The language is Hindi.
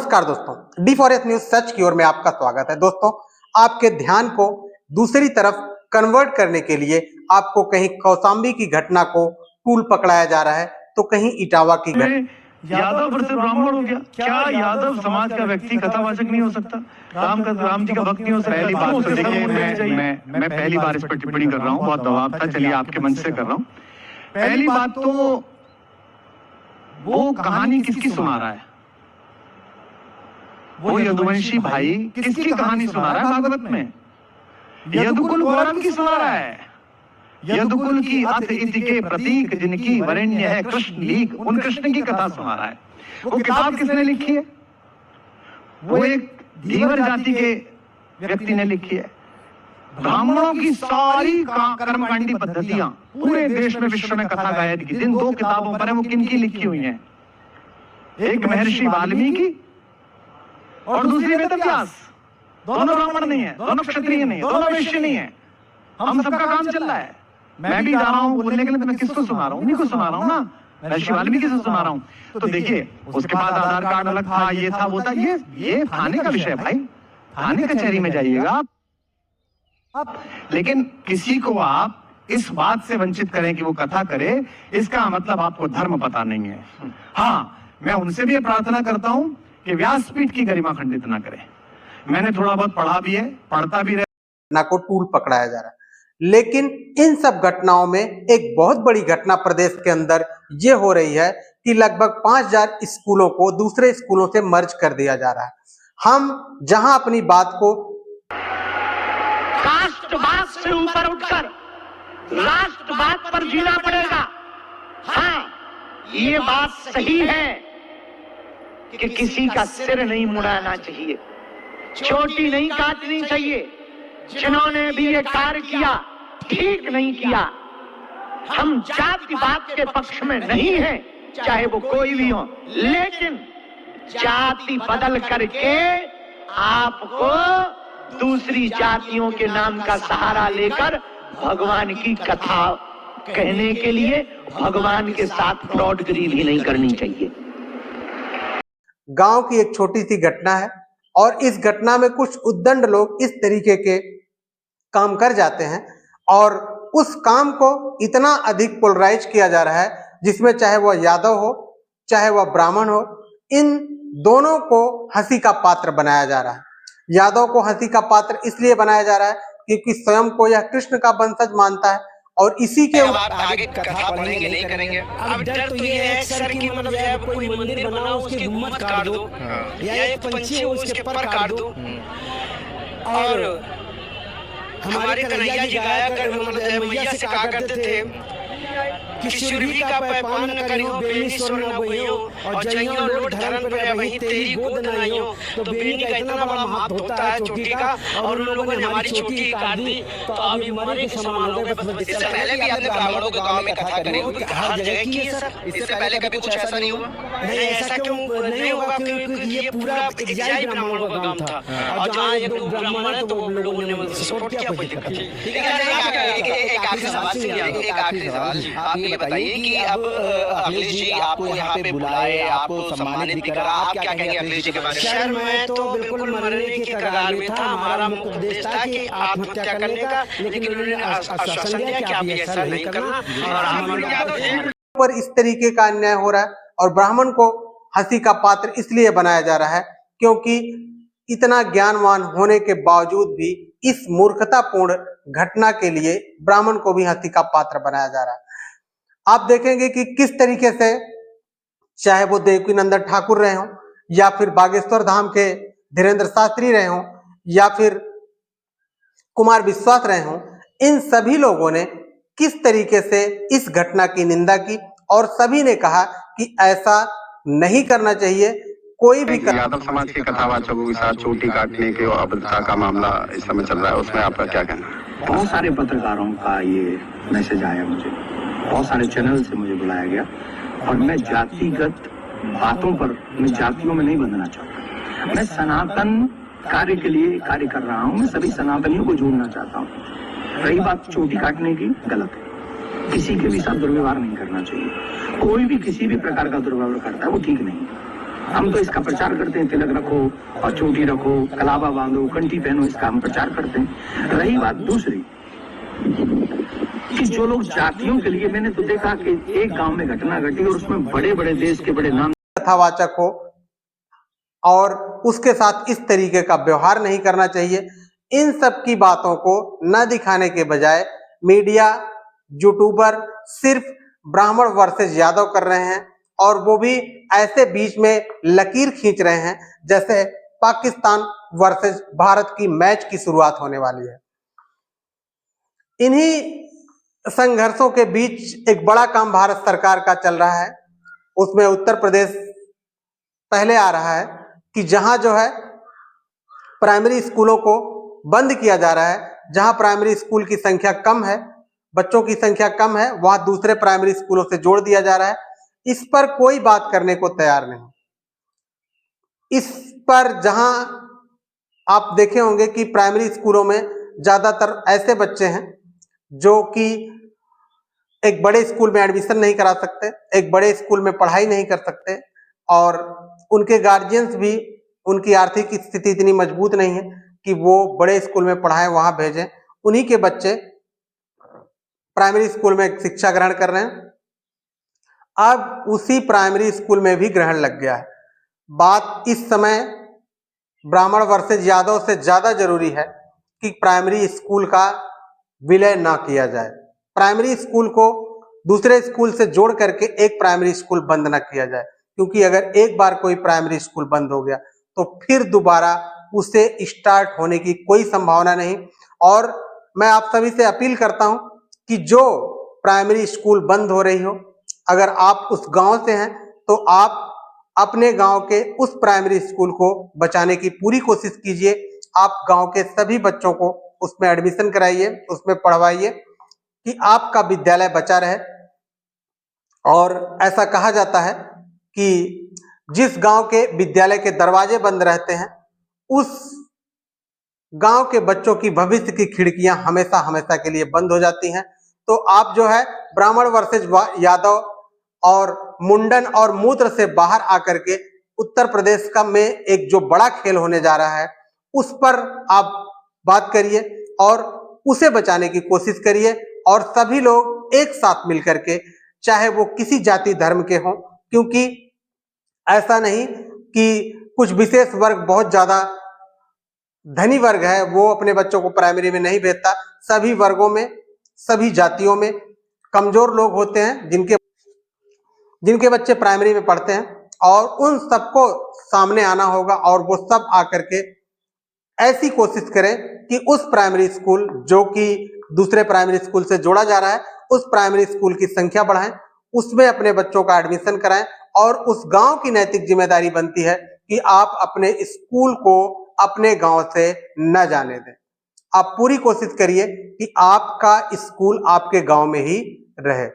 नमस्कार दोस्तों, D4S न्यूज सच की ओर में आपका स्वागत है। दोस्तों, आपके ध्यान को दूसरी तरफ कन्वर्ट करने के लिए आपको कहीं कौशाम्बी की घटना को टूल पकड़ाया जा रहा है तो कहीं इटावा की घटना। यादव वर्सेस ब्राह्मण हो गया। क्या यादव समाज का व्यक्ति कथावाचक नहीं हो सकता? राम जी का भक्त नहीं हो सकता? पहली बात तो देखिए, मैं पहली बार इस पर टिप्पणी कर रहा हूँ, बहुत दबाव था, चलिए आपके मंच से कर रहा हूँ। पहली बात तो वो कहानी किसकी सुना रहा है? वो यदुवंशी भाई किसकी कहानी सुना रहा है भागवत में? यदुकुल गौरव की सुना रहा है। यदुकुल की अथ इति के प्रतीक जिनकी वरेण्य है कृष्ण लीक, उन कृष्ण की कथा सुना रहा है। वो किताब किसने लिखी है? वो एक धीवर जाति के व्यक्ति ने लिखी है। ब्राह्मणों की सारी कर्मकांडी पद्धतियां पूरे देश में विश्व में कथा गायन की जिन दो किताबों पर है, वो किनकी लिखी हुई हैं? एक महर्षि वाल्मीकि और दूसरी वेदव्यास। दोनों ब्राह्मण नहीं है, दोनों क्षत्रिय नहीं है, दोनों वैश्य नहीं है। हम सबका काम चल रहा है। मैं भी जा रहा हूँ बोलने के लिए, तो मैं किसको सुना रहा हूँ? उन्हीं को सुना रहा हूँ ना, महर्षि वाल्मीकि से सुना रहा हूँ। तो देखिए, उसके बाद आधार कार्ड अलग था, ये था वो था, ये थाने का विषय भाई, थाने कचहरी में जाइएगा आप। लेकिन किसी को आप इस बात से वंचित करें कि वो कथा करे, इसका मतलब आपको धर्म पता नहीं है। हाँ, मैं उनसे भी प्रार्थना करता हूं कि व्यासपीठ की गरिमा खंडित ना करें। मैंने थोड़ा बहुत पढ़ा भी है, पढ़ता भी घटना को टूल पकड़ाया जा रहा है, लेकिन इन सब घटनाओं में एक बहुत बड़ी घटना प्रदेश के अंदर ये हो रही है कि लगभग 5000 स्कूलों को दूसरे स्कूलों से मर्ज कर दिया जा रहा है। हम जहां अपनी बात को राष्ट्रवाद से ऊपर उठकर राष्ट्रवाद पर जीना पड़ेगा। हाँ, ये बात सही है कि किसी का सिर नहीं मुड़ाना चाहिए, चोटी नहीं काटनी चाहिए। जिन्होंने भी ये कार्य किया ठीक नहीं किया। हम जातिवाद के पक्ष में नहीं हैं, चाहे वो कोई भी हो, लेकिन जाति बदल करके आपको दूसरी जातियों के नाम का सहारा लेकर भगवान की कथा कहने के लिए भगवान के साथ फ्रॉडगिरी भी नहीं करनी चाहिए। गांव की एक छोटी सी घटना है और इस घटना में कुछ उद्दंड लोग इस तरीके के काम कर जाते हैं और उस काम को इतना अधिक पोलराइज किया जा रहा है जिसमें चाहे वह यादव हो चाहे वह ब्राह्मण हो, इन दोनों को हंसी का पात्र बनाया जा रहा है। यादव को हंसी का पात्र इसलिए बनाया जा रहा है क्योंकि स्वयं को यह कृष्ण का वंशज मानता है और इसी के आगे कथा पढ़ेंगे नहीं करेंगे। अब डर तो ये है सर कि मतलब है कोई मंदिर बनाओ उसकी गुम्मद काट दो या एक पंछी है उसके पर काट दो। और हमारे कन्हैया जी गाया कर मैया से कहा करते थे कि सुरभि का पैपान न करियो बेनी स्वर न बोइयो और जइयो लोट धरन पर वही तेरी गोद न आइयो। तो बेनी का इतना बड़ा महत्व होता है चोटी का, और उन लोगों ने हमारी चोटी काट दी तो अभी मरे के समान हो गए। इससे पहले भी आपने ब्राह्मणों के गांव में कथा करी होगी, हर जगह की है सर। इससे पहले कभी कुछ ऐसा नहीं हुआ? नहीं, ऐसा क्यों नहीं होगा? क्योंकि ये पूरा एक जाति ब्राह्मणों का गांव था और जहाँ एक दो ब्राह्मण है तो लोगों ने सपोर्ट किया, कोई दिक्कत नहीं। ठीक है, एक आखिरी सवाल आप ये बताइए कि अब अखिलेश जी आपको यहाँ पे बुलाए, आपको सम्मानित भी करा, आप क्या कहेंगे अखिलेश जी के बारे में? सर, मैं तो बिल्कुल मरने की कगार में था। हमारा मुख्य उद्देश्य था कि आत्महत्या करने का, लेकिन उन्होंने आश्वासन दिया कि आप ऐसा नहीं करना। पर इस तरीके का अन्याय हो रहा है और ब्राह्मण को हंसी का पात्र इसलिए बनाया जा रहा है क्योंकि इतना ज्ञानवान होने के बावजूद भी इस मूर्खतापूर्ण घटना के लिए ब्राह्मण को भी हंसी का पात्र बनाया जा रहा है। आप देखेंगे कि किस तरीके से चाहे वो देवकीनंदन ठाकुर रहे हों या फिर बागेश्वर धाम के धीरेन्द्र शास्त्री रहे हों या फिर कुमार विश्वास रहे हों, इन सभी लोगों ने किस तरीके से इस घटना की निंदा की और सभी ने कहा कि ऐसा नहीं करना चाहिए। कोई भी यादव समाज के कथावाचकों के साथ चोटी काटने के और अभद्रता का मामला इस समय चल रहा है, उसमें आपका क्या कहना है? बहुत सारे पत्रकारों का ये मैसेज आया मुझे, बहुत सारे चैनल से मुझे बुलाया गया और मैं जातिगत बातों पर, मैं जातियों में नहीं बंधना चाहता। मैं सनातन कार्य के लिए कार्य कर रहा हूँ, मैं सभी सनातनियों को जोड़ना चाहता हूँ। रही बात चोटी काटने की, गलत है। किसी के भी साथ दुर्व्यवहार नहीं करना चाहिए। कोई भी किसी भी प्रकार का दुर्व्यवहार करता है वो ठीक नहीं है। हम तो इसका प्रचार करते हैं, तिलक रखो और चोटी रखो, कलावा बांधो, कंठी पहनो, इसका हम प्रचार करते हैं। रही बात दूसरी कि जो लोग जातियों के लिए, मैंने तो देखा कि एक गांव में घटना घटी और उसमें बड़े बड़े देश के बड़े नाम कथावाचक हो और उसके साथ इस तरीके का व्यवहार नहीं करना चाहिए। इन सब की बातों को न दिखाने के बजाय मीडिया, यूट्यूबर सिर्फ ब्राह्मण वर्सेस यादव कर रहे हैं और वो भी ऐसे बीच में लकीर खींच रहे हैं जैसे पाकिस्तान वर्सेस भारत की मैच की शुरुआत होने वाली है। इन्हीं संघर्षों के बीच एक बड़ा काम भारत सरकार का चल रहा है, उसमें उत्तर प्रदेश पहले आ रहा है कि जहां जो है प्राइमरी स्कूलों को बंद किया जा रहा है, जहां प्राइमरी स्कूल की संख्या कम है, बच्चों की संख्या कम है, वहां दूसरे प्राइमरी स्कूलों से जोड़ दिया जा रहा है। इस पर कोई बात करने को तैयार नहीं। इस पर जहां आप देखे होंगे कि प्राइमरी स्कूलों में ज्यादातर ऐसे बच्चे हैं जो कि एक बड़े स्कूल में एडमिशन नहीं करा सकते, एक बड़े स्कूल में पढ़ाई नहीं कर सकते और उनके गार्जियंस भी, उनकी आर्थिक स्थिति इतनी मजबूत नहीं है कि वो बड़े स्कूल में पढ़ाएं, वहां भेजें। उन्हीं के बच्चे प्राइमरी स्कूल में शिक्षा ग्रहण कर रहे हैं। अब उसी प्राइमरी स्कूल में भी ग्रहण लग गया है। बात इस समय ब्राह्मण वर्सेस यादव से ज्यादा जरूरी है कि प्राइमरी स्कूल का विलय ना किया जाए, प्राइमरी स्कूल को दूसरे स्कूल से जोड़ करके एक प्राइमरी स्कूल बंद ना किया जाए, क्योंकि अगर एक बार कोई प्राइमरी स्कूल बंद हो गया तो फिर दोबारा उसे स्टार्ट होने की कोई संभावना नहीं। और मैं आप सभी से अपील करता हूं कि जो प्राइमरी स्कूल बंद हो रही हो, अगर आप उस गांव से हैं तो आप अपने गांव के उस प्राइमरी स्कूल को बचाने की पूरी कोशिश कीजिए। आप गांव के सभी बच्चों को उसमें एडमिशन कराइए, उसमें पढ़वाइए कि आपका विद्यालय बचा रहे। और ऐसा कहा जाता है कि जिस गांव के विद्यालय के दरवाजे बंद रहते हैं, उस गांव के बच्चों की भविष्य की खिड़कियां हमेशा हमेशा के लिए बंद हो जाती हैं। तो आप जो है ब्राह्मण वर्सेस यादव और मुंडन और मूत्र से बाहर आकर के उत्तर प्रदेश का में एक जो बड़ा खेल होने जा रहा है, उस पर आप बात करिए और उसे बचाने की कोशिश करिए। और सभी लोग एक साथ मिलकर के, चाहे वो किसी जाति धर्म के हों, क्योंकि ऐसा नहीं कि कुछ विशेष वर्ग बहुत ज्यादा धनी वर्ग है वो अपने बच्चों को प्राइमरी में नहीं भेजता। सभी वर्गों में, सभी जातियों में कमजोर लोग होते हैं जिनके बच्चे प्राइमरी में पढ़ते हैं, और उन सबको सामने आना होगा और वो सब आकर के ऐसी कोशिश करें कि उस प्राइमरी स्कूल जो कि दूसरे प्राइमरी स्कूल से जोड़ा जा रहा है, उस प्राइमरी स्कूल की संख्या बढ़ाएं, उसमें अपने बच्चों का एडमिशन कराएं। और उस गांव की नैतिक जिम्मेदारी बनती है कि आप अपने स्कूल को अपने गांव से न जाने दें। आप पूरी कोशिश करिए कि आपका स्कूल आपके गांव में ही रहे।